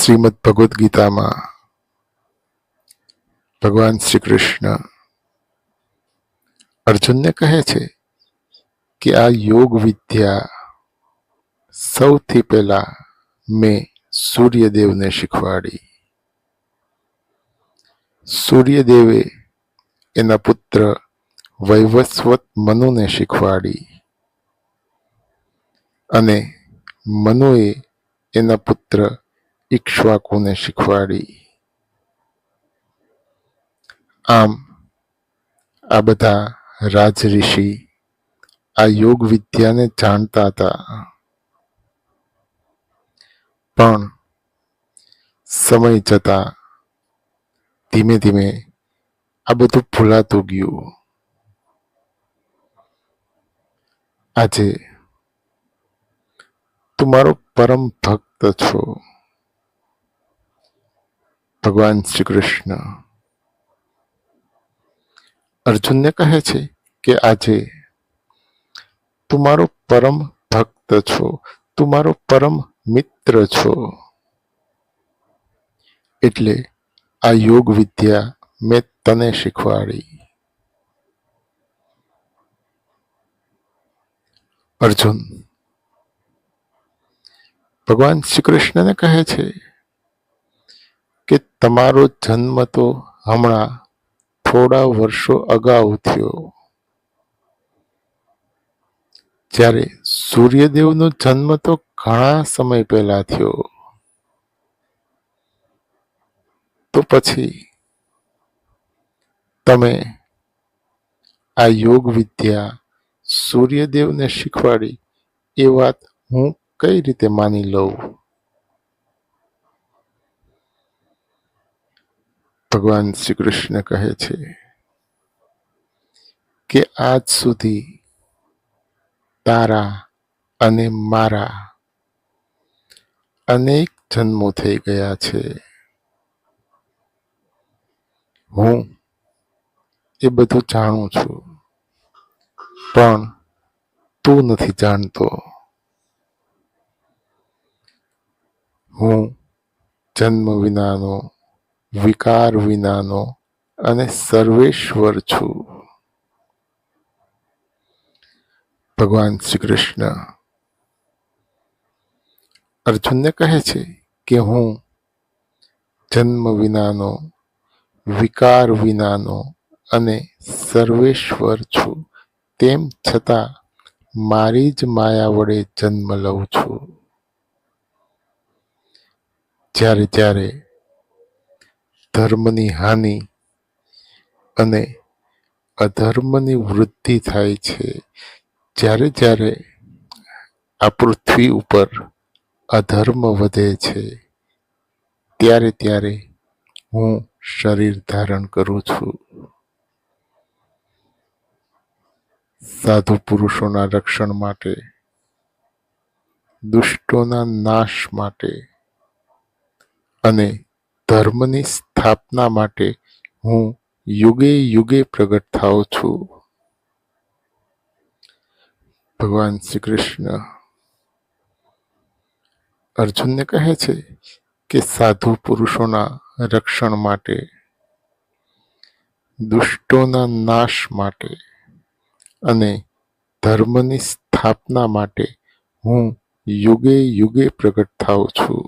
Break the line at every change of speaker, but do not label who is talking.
શ્રીમદ ભગવદ્ ગીતામાં ભગવાન શ્રી કૃષ્ણ અર્જુનને કહે છે કે આ યોગ વિદ્યા સૌથી પહેલા મેં સૂર્યદેવને શીખવાડી. સૂર્યદેવે એના પુત્ર વૈવસ્વત મનુને શીખવાડી અને મનુએ એના પુત્ર ઇક્ષ્વાકુને શીખવાડી. આમ આ બધા રાજઋષિ આ યોગ વિદ્યાને જાણતા હતા, પણ સમય જતા ધીમે ધીમે આ બધું ભૂલાતું ગયું. આજે તું મારો પરમ ભક્ત છો. ભગવાન શ્રી કૃષ્ણ અર્જુનને કહે છે કે આજે તું મારો પરમ ભક્ત છો, તું મારો પરમ મિત્ર છો. એટલે આ યોગ વિદ્યા મેં તને શીખવાડી. અર્જુન ભગવાન શ્રી કૃષ્ણને કહે છે કે તમારો જન્મ તો હમણાં થોડા વર્ષો અગાઉ થયો. જ્યારે સૂર્યદેવનો જન્મ તો ઘણા સમય પહેલા થયો. તો પછી તમે આ યોગ વિદ્યા સૂર્યદેવને શીખવાડી એ વાત હું કઈ રીતે માની લઉં? ભગવાન શ્રી કૃષ્ણ કહે છે કે આજ સુધી તારા અને મારા અનેક જન્મો થઈ ગયા છે. હું એ બધું જાણું છું, પણ તું નથી જાણતો. હું જન્મ વિનાનો, વિકાર વિનાનો અને સર્વેશ્વર છું. ભગવાન શ્રી કૃષ્ણ અર્જુનને કહે છે કે હું જન્મ વિનાનો, વિકાર વિનાનો અને સર્વેશ્વર છું. તેમ છતાં મારી જ માયા વડે જન્મ લઉં છું. જ્યારે જ્યારે ધર્મની હાનિ અને અધર્મની વૃદ્ધિ થાય છે, જ્યારે જ્યારે આ પૃથ્વી ઉપર અધર્મ વધે છે, ત્યારે ત્યારે હું શરીર ધારણ કરું છું. સાધુ પુરુષોના રક્ષણ માટે, દુષ્ટોના નાશ માટે અને ધર્મની સ્થાપના માટે હું યુગે યુગે પ્રગટ થાઉં છું. ભગવાન શ્રી કૃષ્ણ અર્જુનને કહે છે કે સાધુ પુરુષોના રક્ષણ માટે, દુષ્ટોના નાશ માટે અને ધર્મની સ્થાપના માટે હું યુગે યુગે પ્રગટ થાઉં છું.